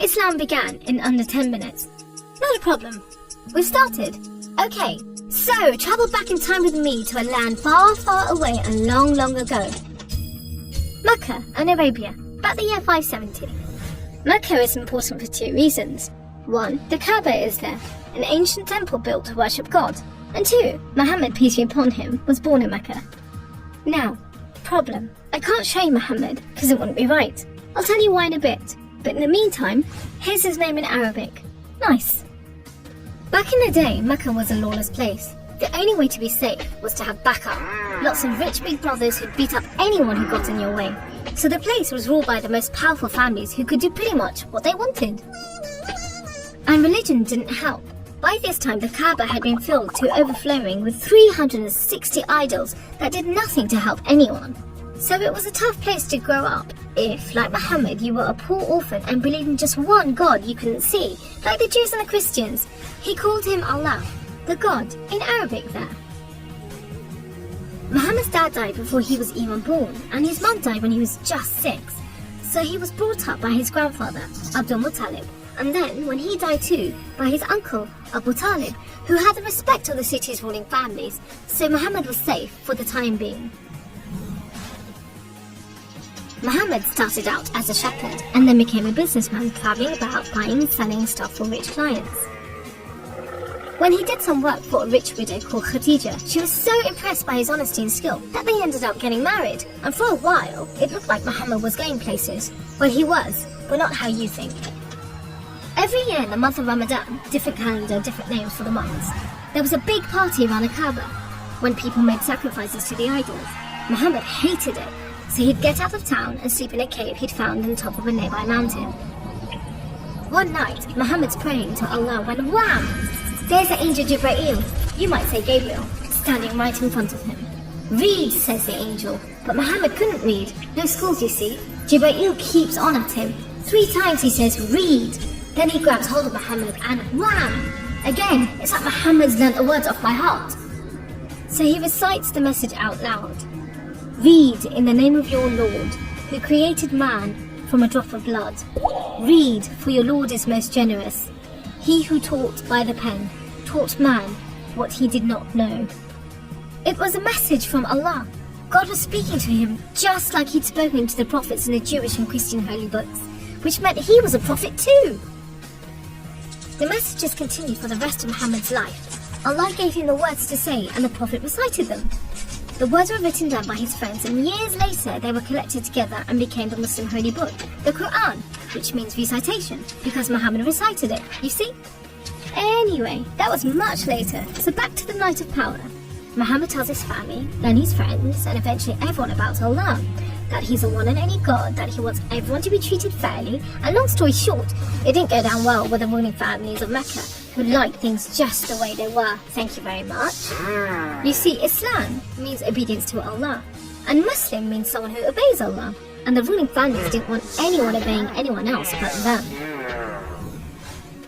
Islam began in under 10 minutes. Not a problem. We've started. Okay, so travel back in time with me to a land far, far away and long, long ago. Mecca and Arabia, about the year 570. Mecca is important for 2 reasons. 1, the Kaaba is there, an ancient temple built to worship God. And 2, Muhammad, peace be upon him, was born in Mecca. Now, problem. I can't show you Muhammad because it wouldn't be right. I'll tell you why in a bit. But in the meantime, here's his name in Arabic. Nice. Back in the day, Mecca was a lawless place. The only way to be safe was to have backup. Lots of rich big brothers who'd beat up anyone who got in your way. So the place was ruled by the most powerful families who could do pretty much what they wanted. And religion didn't help. By this time, the Kaaba had been filled to overflowing with 360 idols that did nothing to help anyone. So it was a tough place to grow up if, like Muhammad, you were a poor orphan and believed in just one God you couldn't see, like the Jews and the Christians. He called him Allah, the God, in Arabic there. Muhammad's dad died before he was even born, and his mum died when he was just 6. So he was brought up by his grandfather, Abdul Muttalib, and then, when he died too, by his uncle, Abu Talib, who had the respect of the city's ruling families, so Muhammad was safe for the time being. Muhammad started out as a shepherd and then became a businessman, travelling about buying and selling stuff for rich clients. When he did some work for a rich widow called Khadija, she was so impressed by his honesty and skill that they ended up getting married, and for a while it looked like Muhammad was going places. Well, he was, but not how you think. Every year in the month of Ramadan, different calendar, different names for the months, there was a big party around the Kaaba when people made sacrifices to the idols. Muhammad hated it, so he'd get out of town and sleep in a cave he'd found on the top of a nearby mountain. One night, Muhammad's praying to Allah when wham! There's the angel Jibreel, you might say Gabriel, standing right in front of him. Read, says the angel, but Muhammad couldn't read. No schools, you see. Jibreel keeps on at him. 3 times he says, read. Then he grabs hold of Muhammad and wham! Again, it's like Muhammad's learnt the words off by heart. So he recites the message out loud. Read in the name of your Lord, who created man from a drop of blood. Read, for your Lord is most generous. He who taught by the pen, taught man what he did not know. It was a message from Allah. God was speaking to him just like he'd spoken to the prophets in the Jewish and Christian holy books, which meant he was a prophet too. The messages continued for the rest of Muhammad's life. Allah gave him the words to say and the prophet recited them. The words were written down by his friends, and years later they were collected together and became the Muslim holy book, the Quran, which means recitation, because Muhammad recited it, you see? Anyway, that was much later, so back to the night of power. Muhammad tells his family, then his friends, and eventually everyone about Allah, that he's the one and only God, that he wants everyone to be treated fairly, and long story short, it didn't go down well with the ruling families of Mecca, who liked things just the way they were. Thank you very much. You see, Islam means obedience to Allah, and Muslim means someone who obeys Allah, and the ruling families didn't want anyone obeying anyone else but them.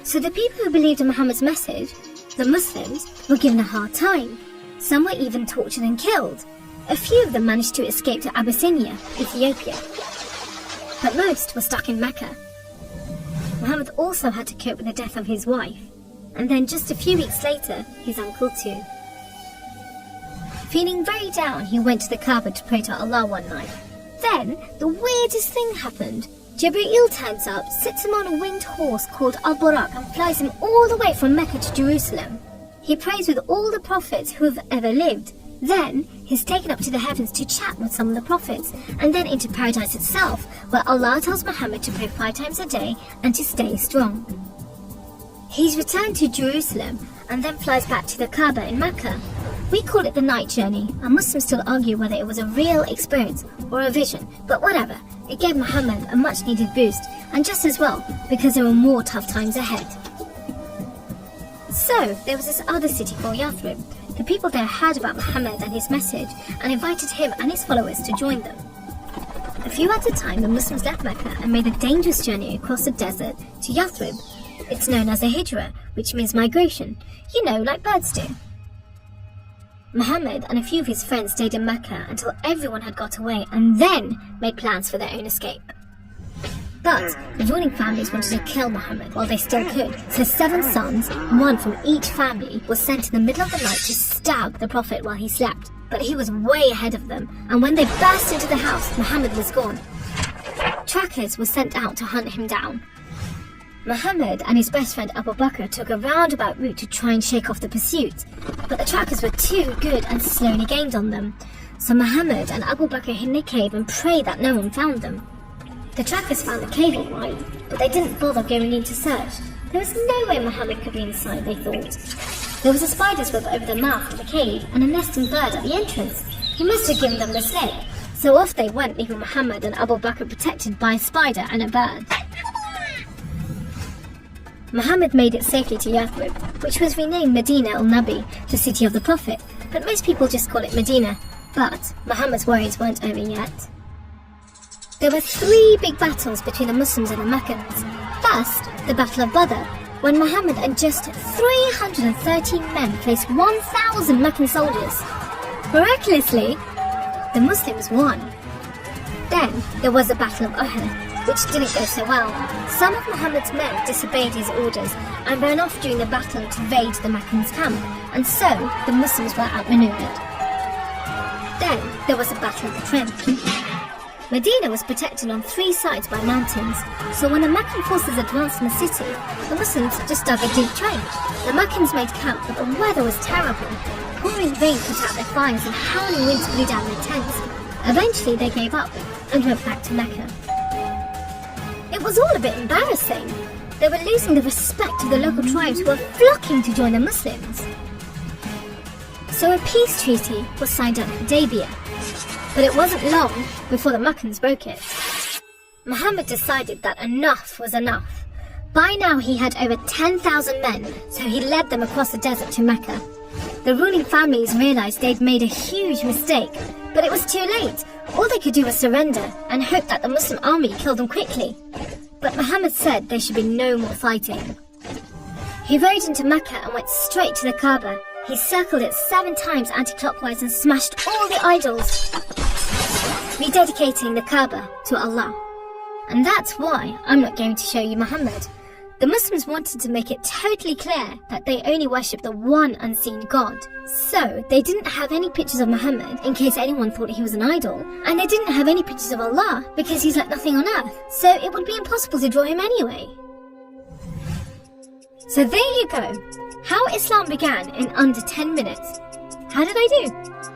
So the people who believed in Muhammad's message, the Muslims, were given a hard time. Some were even tortured and killed. A few of them managed to escape to Abyssinia, Ethiopia, but most were stuck in Mecca. Muhammad also had to cope with the death of his wife, and then just a few weeks later, his uncle too. Feeling very down, he went to the Kaaba to pray to Allah one night. Then, the weirdest thing happened. Jibreel turns up, sits him on a winged horse called Al-Buraq and flies him all the way from Mecca to Jerusalem. He prays with all the prophets who have ever lived. Then, he's taken up to the heavens to chat with some of the prophets, and then into paradise itself, where Allah tells Muhammad to pray 5 times a day and to stay strong. He's returned to Jerusalem and then flies back to the Kaaba in Mecca. We call it the night journey, and Muslims still argue whether it was a real experience or a vision, but whatever, it gave Muhammad a much needed boost, and just as well, because there were more tough times ahead. So, there was this other city called Yathrib. The people there heard about Muhammad and his message, and invited him and his followers to join them. A few at a time, the Muslims left Mecca and made a dangerous journey across the desert to Yathrib. It's known as a hijra, which means migration, you know, like birds do. Muhammad and a few of his friends stayed in Mecca until everyone had got away and then made plans for their own escape. But the ruling families wanted to kill Muhammad while they still could, so 7 sons, one from each family, was sent in the middle of the night to stab the Prophet while he slept. But he was way ahead of them, and when they burst into the house, Muhammad was gone. Trackers were sent out to hunt him down. Muhammad and his best friend Abu Bakr took a roundabout route to try and shake off the pursuit, but the trackers were too good and slowly gained on them. So Muhammad and Abu Bakr hid in a cave and prayed that no one found them. The trackers found the cave all right, but they didn't bother going in to search. There was no way Muhammad could be inside, they thought. There was a spider's web over the mouth of the cave and a nesting bird at the entrance. He must have given them the slip. So off they went, leaving Muhammad and Abu Bakr protected by a spider and a bird. Muhammad made it safely to Yathrib, which was renamed Medina al-Nabi, the city of the Prophet, but most people just call it Medina. But Muhammad's worries weren't over yet. There were 3 big battles between the Muslims and the Meccans. First, the Battle of Badr, when Muhammad and just 313 men faced 1,000 Meccan soldiers. Miraculously, the Muslims won. Then there was the Battle of Uhud, which didn't go so well. Some of Muhammad's men disobeyed his orders and ran off during the battle to raid the Meccans' camp, and so the Muslims were outmaneuvered. Then there was the Battle of the Trench. Medina was protected on 3 sides by mountains, so when the Meccan forces advanced in the city, the Muslims just dug a deep trench. The Meccans made camp, but the weather was terrible. Pouring rain put out their fires and howling winds blew down their tents. Eventually they gave up and went back to Mecca. It was all a bit embarrassing. They were losing the respect of the local tribes who were flocking to join the Muslims. So a peace treaty was signed at Hudaybiyah. But it wasn't long before the Meccans broke it. Muhammad decided that enough was enough. By now he had over 10,000 men, so he led them across the desert to Mecca. The ruling families realized they'd made a huge mistake, but it was too late. All they could do was surrender and hope that the Muslim army killed them quickly. But Muhammad said there should be no more fighting. He rode into Mecca and went straight to the Kaaba. He circled it 7 times anti-clockwise and smashed all the idols, rededicating the Kaaba to Allah. And that's why I'm not going to show you Muhammad. The Muslims wanted to make it totally clear that they only worship the one unseen God. So they didn't have any pictures of Muhammad in case anyone thought he was an idol, and they didn't have any pictures of Allah because he's like nothing on earth, so it would be impossible to draw him anyway. So there you go. How Islam began in under 10 minutes. How did I do?